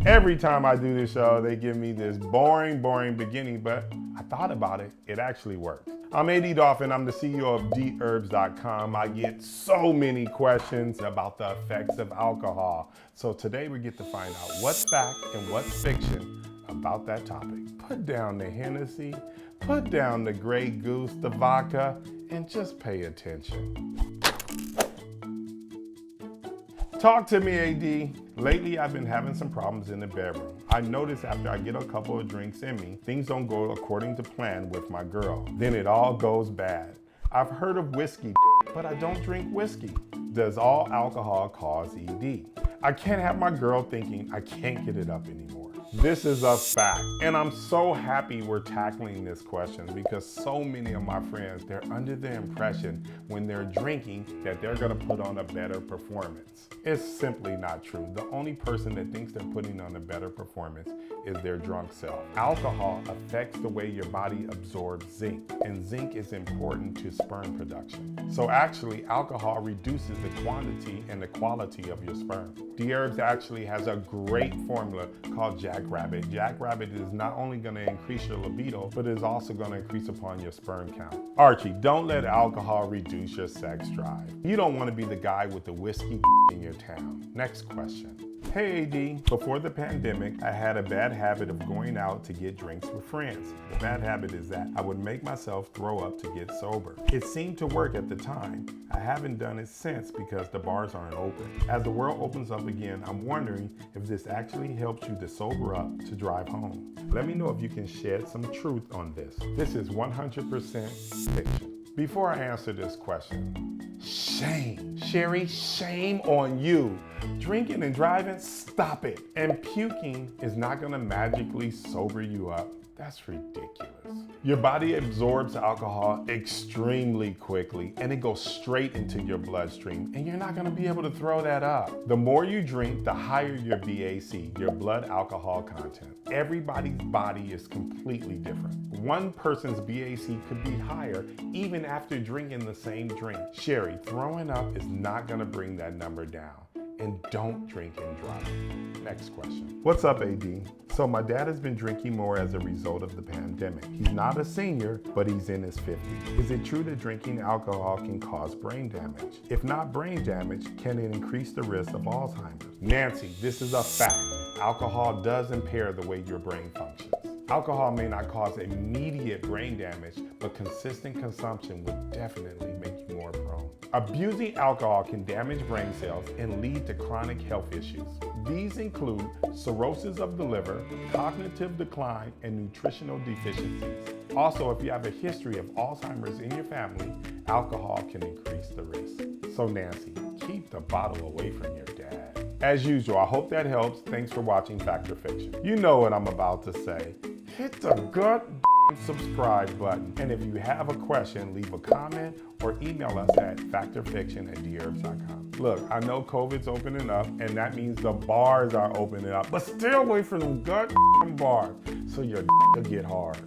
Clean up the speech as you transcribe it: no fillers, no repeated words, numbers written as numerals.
Every time I do this show, they give me this boring beginning, but I thought about it. It actually works. I'm AD Dolphin. I'm the CEO of Dherbs.com. I get so many questions about the effects of alcohol. So today we get to find out what's fact and what's fiction about that topic. Put down the Hennessy, put down the Grey Goose, the vodka, and just pay attention. Talk to me, AD. Lately, I've been having some problems in the bedroom. I notice after I get a couple of drinks in me, things don't go according to plan with my girl. Then it all goes bad. I've heard of whiskey, but I don't drink whiskey. Does all alcohol cause ED? I can't have my girl thinking I can't get it up anymore. This is a fact, and I'm so happy we're tackling this question because so many of my friends, they're under the impression when they're drinking that they're gonna put on a better performance. It's simply not true. The only person that thinks they're putting on a better performance is their drunk self. Alcohol affects the way your body absorbs zinc, and zinc is important to sperm production. So actually, alcohol reduces the quantity and the quality of your sperm. Dherbs actually has a great formula called Jackrabbit. Jackrabbit is not only going to increase your libido, but is also going to increase upon your sperm count. Archie, don't let alcohol reduce your sex drive. You don't want to be the guy with the whiskey in your town. Next question. Hey AD, before the pandemic, I had a bad habit of going out to get drinks with friends. The bad habit is that I would make myself throw up to get sober. It seemed to work at the time. I haven't done it since because the bars aren't open. As the world opens up again, I'm wondering if this actually helps you to sober up to drive home. Let me know if you can shed some truth on this. This is 100% fiction. Before I answer this question, shame. Sherry, shame on you. Drinking and driving, stop it. And puking is not gonna magically sober you up. That's ridiculous. Your body absorbs alcohol extremely quickly and it goes straight into your bloodstream and you're not gonna be able to throw that up. The more you drink, the higher your BAC, your blood alcohol content. Everybody's body is completely different. One person's BAC could be higher even after drinking the same drink. Sherry, throwing up is not gonna bring that number down. And don't drink and drive. Next question. What's up, AD? So my dad has been drinking more as a result of the pandemic. He's not a senior, but he's in his 50s. Is it true that drinking alcohol can cause brain damage? If not brain damage, can it increase the risk of Alzheimer's? Nancy, this is a fact. Alcohol does impair the way your brain functions. Alcohol may not cause immediate brain damage, but consistent consumption will definitely make you more prone. Abusing alcohol can damage brain cells and lead to chronic health issues. These include cirrhosis of the liver, cognitive decline, and nutritional deficiencies. Also, if you have a history of Alzheimer's in your family, alcohol can increase the risk. So Nancy, keep the bottle away from your dad. As usual, I hope that helps. Thanks for watching Fact or Fiction. You know what I'm about to say. Hit the subscribe button. And if you have a question, leave a comment or email us at factorfiction@dherbs.com. Look, I know COVID's opening up and that means the bars are opening up, but stay away from them bars so your will get hard.